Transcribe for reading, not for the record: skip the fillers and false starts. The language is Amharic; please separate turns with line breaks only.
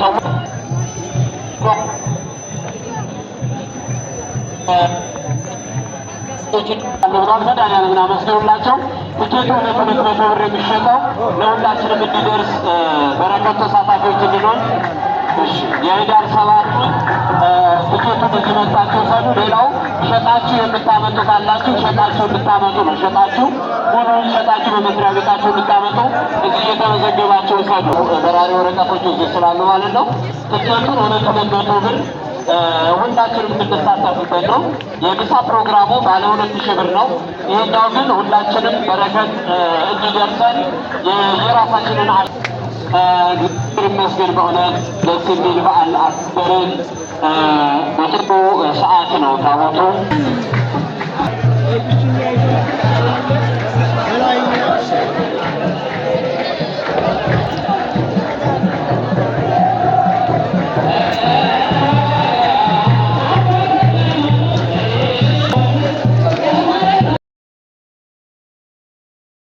ሰው ለብራን መድኃኒዓለም እናመስግኑላቸው። ትኬቱ ለሁለት መቶ ብር የሚሸጠው ለሁላችንም እንዲደርስ በረከት ተሳታፊዎች እንድንሆን የህዳር 7 ትኬቱን እንዲመጣችሁ ሰዱ። ሌላው ሸጣችሁ የምታመጡ ካላችሁ ሸጣችሁ እንድታመጡ ነው። ሸጣችሁ ሙሉውን ሸጣችሁ በመስሪያ ቤታችሁ እንድታመጡ እዚህ እየተመዘገባችሁ ሰዱ። በራሪ ወረቀቶች እዚህ ስላሉ ማለት ነው። ትኬቱን 200 ብር ሁላችንም እንድንሳተፍበት ነው። የምሳ ፕሮግራሙ ባለ 2000 ብር ነው። ይሄኛው ግን ሁላችንም በረከት እንዲደርሰን የራሳችንን ይመስገን በእውነት ደስ የሚል በዓል አስበርን በጥሩ ሰዓት ነው ታቦቱ